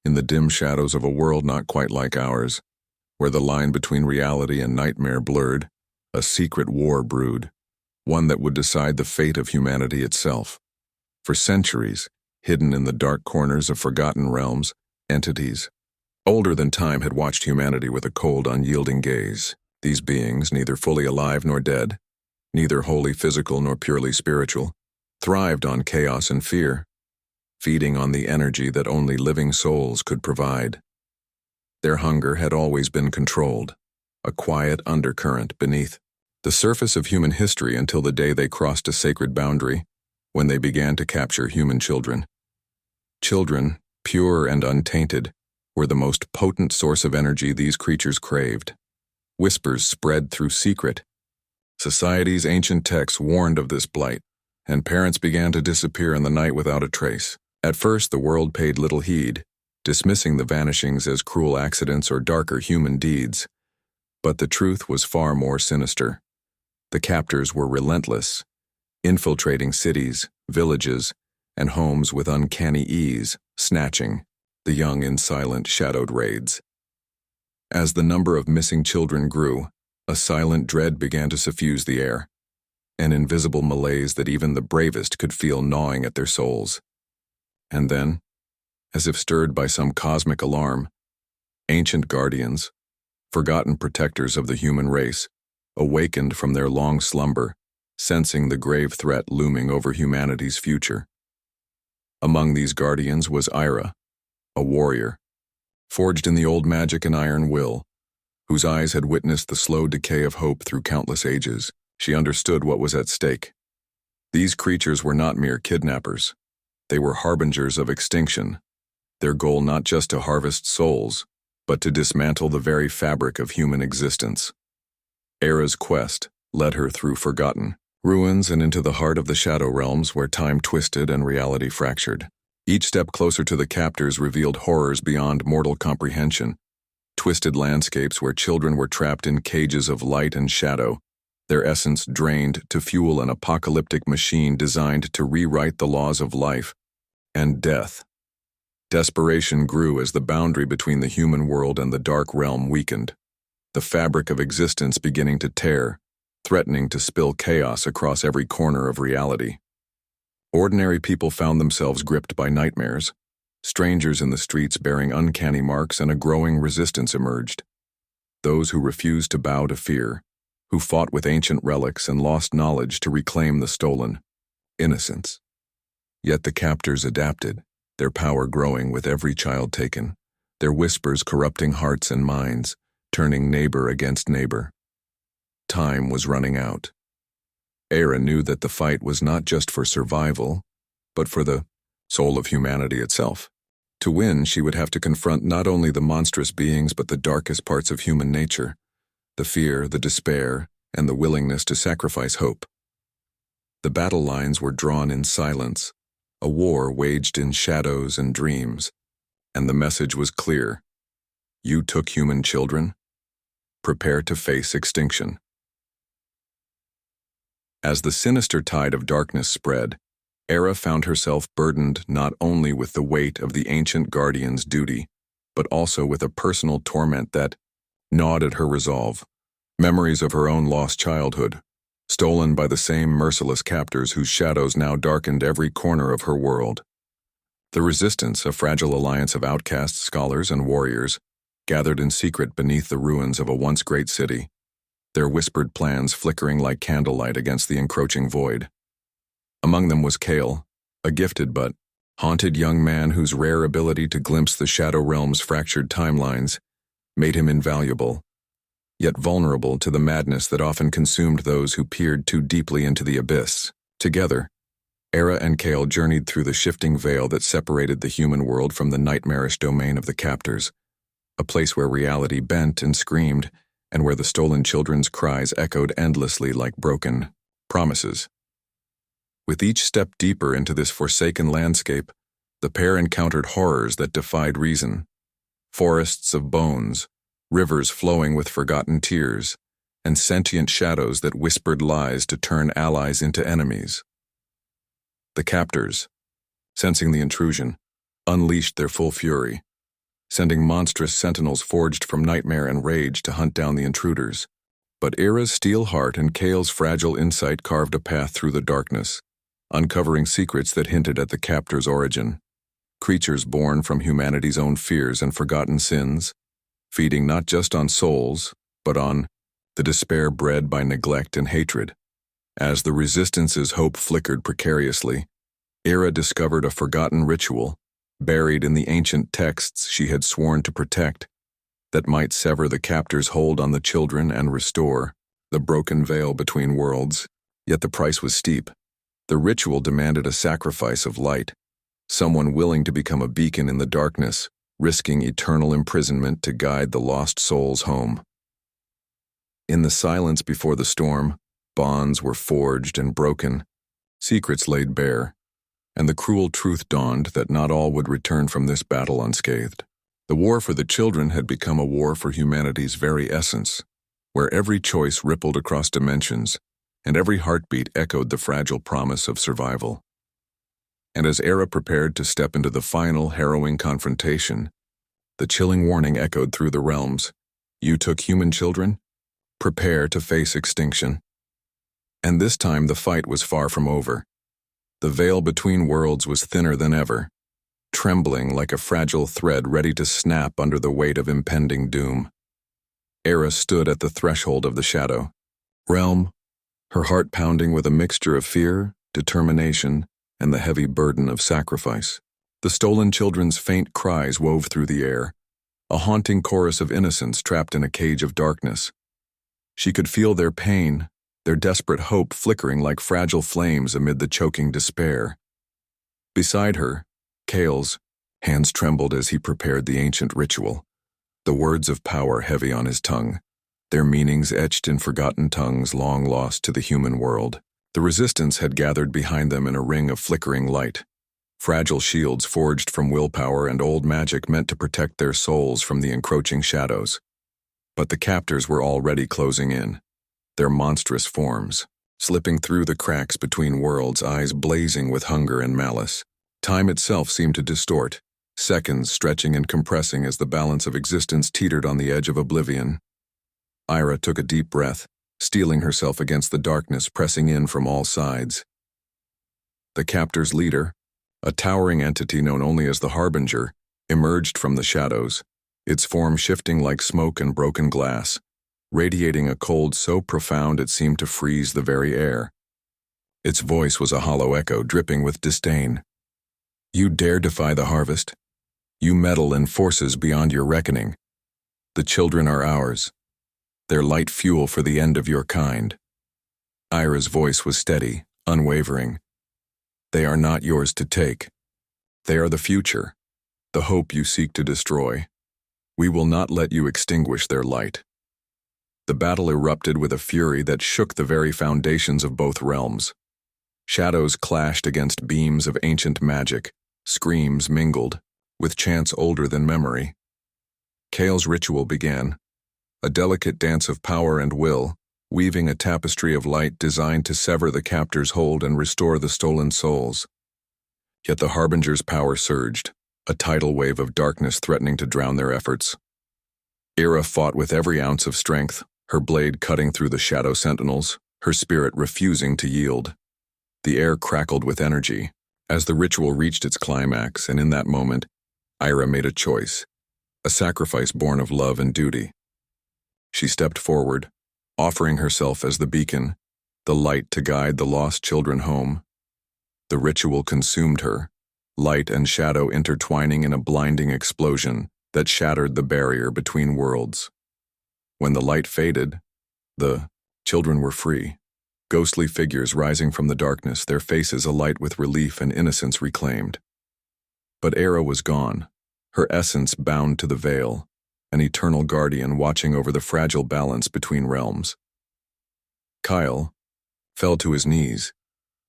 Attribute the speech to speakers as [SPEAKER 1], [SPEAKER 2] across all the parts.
[SPEAKER 1] in the dim shadows of a world not quite like ours, where the line between reality and nightmare blurred, a secret war brewed, one that would decide the fate of humanity itself. For centuries, hidden in the dark corners of forgotten realms, entities, older than time, had watched humanity with a cold, unyielding gaze. These beings, neither fully alive nor dead, neither wholly physical nor purely spiritual, thrived on chaos and fear, feeding on the energy that only living souls could provide. Their hunger had always been controlled, a quiet undercurrent beneath the surface of human history until the day they crossed a sacred boundary, when they began to capture human children. Children, pure and untainted, were the most potent source of energy these creatures craved. Whispers spread through secret. Society's ancient texts warned of this blight, and parents began to disappear in the night without a trace. At first, the world paid little heed, dismissing the vanishings as cruel accidents or darker human deeds. But the truth was far more sinister. The captors were relentless, infiltrating cities, villages, and homes with uncanny ease, snatching the young in silent, shadowed raids. As the number of missing children grew, a silent dread began to suffuse the air, an invisible malaise that even the bravest could feel gnawing at their souls. And then, as if stirred by some cosmic alarm, ancient guardians, forgotten protectors of the human race, awakened from their long slumber, sensing the grave threat looming over humanity's future. Among these guardians was Ira, a warrior, forged in the old magic and iron will, whose eyes had witnessed the slow decay of hope through countless ages. She understood what was at stake. These creatures were not mere kidnappers. They were harbingers of extinction, their goal not just to harvest souls, but to dismantle the very fabric of human existence. Era's quest led her through forgotten ruins and into the heart of the shadow realms where time twisted and reality fractured. Each step closer to the captors revealed horrors beyond mortal comprehension, twisted landscapes where children were trapped in cages of light and shadow, their essence drained to fuel an apocalyptic machine designed to rewrite the laws of life and death. Desperation grew as the boundary between the human world and the dark realm weakened, the fabric of existence beginning to tear, threatening to spill chaos across every corner of reality. Ordinary people found themselves gripped by nightmares. Strangers in the streets bearing uncanny marks, and a growing resistance emerged. Those who refused to bow to fear, who fought with ancient relics and lost knowledge to reclaim the stolen innocence. Yet the captors adapted, their power growing with every child taken, their whispers corrupting hearts and minds, turning neighbor against neighbor. Time was running out. Era knew that the fight was not just for survival, but for the soul of humanity itself. To win, she would have to confront not only the monstrous beings but the darkest parts of human nature, the fear, the despair, and the willingness to sacrifice hope. The battle lines were drawn in silence, a war waged in shadows and dreams, and the message was clear. You took human children? Prepare to face extinction. As the sinister tide of darkness spread, Era found herself burdened not only with the weight of the ancient guardian's duty, but also with a personal torment that gnawed at her resolve. Memories of her own lost childhood, stolen by the same merciless captors whose shadows now darkened every corner of her world. The Resistance, a fragile alliance of outcasts, scholars, and warriors, gathered in secret beneath the ruins of a once great city, their whispered plans flickering like candlelight against the encroaching void. Among them was Kale, a gifted but haunted young man whose rare ability to glimpse the Shadow Realm's fractured timelines made him invaluable, yet vulnerable to the madness that often consumed those who peered too deeply into the abyss. Together, Era and Kale journeyed through the shifting veil that separated the human world from the nightmarish domain of the captors, a place where reality bent and screamed, and where the stolen children's cries echoed endlessly like broken promises. With each step deeper into this forsaken landscape, the pair encountered horrors that defied reason. Forests of bones, rivers flowing with forgotten tears, and sentient shadows that whispered lies to turn allies into enemies. The captors, sensing the intrusion, unleashed their full fury, sending monstrous sentinels forged from nightmare and rage to hunt down the intruders. But Ira's steel heart and Kale's fragile insight carved a path through the darkness, uncovering secrets that hinted at the captor's origin. Creatures born from humanity's own fears and forgotten sins, feeding not just on souls, but on the despair bred by neglect and hatred. As the Resistance's hope flickered precariously, Ira discovered a forgotten ritual, buried in the ancient texts she had sworn to protect, that might sever the captor's hold on the children and restore the broken veil between worlds. Yet the price was steep. The ritual demanded a sacrifice of light, someone willing to become a beacon in the darkness, risking eternal imprisonment to guide the lost souls home. In the silence before the storm, bonds were forged and broken, secrets laid bare, and the cruel truth dawned that not all would return from this battle unscathed. The war for the children had become a war for humanity's very essence, where every choice rippled across dimensions, and every heartbeat echoed the fragile promise of survival. And as Ira prepared to step into the final, harrowing confrontation, the chilling warning echoed through the realms. You took human children? Prepare to face extinction. And this time the fight was far from over. The veil between worlds was thinner than ever, trembling like a fragile thread ready to snap under the weight of impending doom. Ira stood at the threshold of the shadow realm, her heart pounding with a mixture of fear, determination, and the heavy burden of sacrifice. The stolen children's faint cries wove through the air, a haunting chorus of innocence trapped in a cage of darkness. She could feel their pain, their desperate hope flickering like fragile flames amid the choking despair. Beside her, Kale's hands trembled as he prepared the ancient ritual, the words of power heavy on his tongue, their meanings etched in forgotten tongues long lost to the human world. The Resistance had gathered behind them in a ring of flickering light, fragile shields forged from willpower and old magic meant to protect their souls from the encroaching shadows. But the captors were already closing in, their monstrous forms, slipping through the cracks between worlds, eyes blazing with hunger and malice. Time itself seemed to distort, seconds stretching and compressing as the balance of existence teetered on the edge of oblivion. Ira took a deep breath, steeling herself against the darkness pressing in from all sides. The captor's leader, a towering entity known only as the Harbinger, emerged from the shadows, its form shifting like smoke and broken glass, radiating a cold so profound it seemed to freeze the very air. Its voice was a hollow echo dripping with disdain. You dare defy the harvest? You meddle in forces beyond your reckoning. The children are ours. They're light fuel for the end of your kind. Ira's voice was steady, unwavering. They are not yours to take. They are the future, the hope you seek to destroy. We will not let you extinguish their light. The battle erupted with a fury that shook the very foundations of both realms. Shadows clashed against beams of ancient magic, screams mingled, with chants older than memory. Kale's ritual began, a delicate dance of power and will, weaving a tapestry of light designed to sever the captor's hold and restore the stolen souls. Yet the Harbinger's power surged, a tidal wave of darkness threatening to drown their efforts. Ira fought with every ounce of strength, her blade cutting through the shadow sentinels, her spirit refusing to yield. The air crackled with energy, as the ritual reached its climax, and in that moment, Ira made a choice, a sacrifice born of love and duty. She stepped forward, offering herself as the beacon, the light to guide the lost children home. The ritual consumed her, light and shadow intertwining in a blinding explosion that shattered the barrier between worlds. When the light faded, the children were free, ghostly figures rising from the darkness, their faces alight with relief and innocence reclaimed. But Ira was gone, her essence bound to the veil, an eternal guardian watching over the fragile balance between realms. Kyle fell to his knees,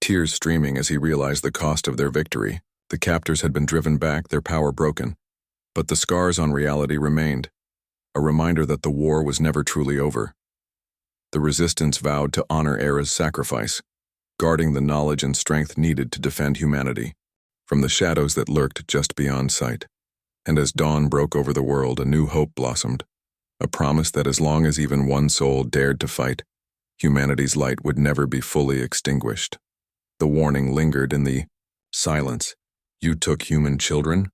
[SPEAKER 1] tears streaming as he realized the cost of their victory. The captors had been driven back, their power broken, but the scars on reality remained, a reminder that the war was never truly over. The Resistance vowed to honor Ira's sacrifice, guarding the knowledge and strength needed to defend humanity from the shadows that lurked just beyond sight. And as dawn broke over the world, a new hope blossomed, a promise that as long as even one soul dared to fight, humanity's light would never be fully extinguished. The warning lingered in the silence. You took human children?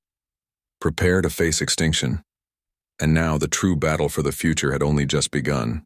[SPEAKER 1] Prepare to face extinction. And now the true battle for the future had only just begun.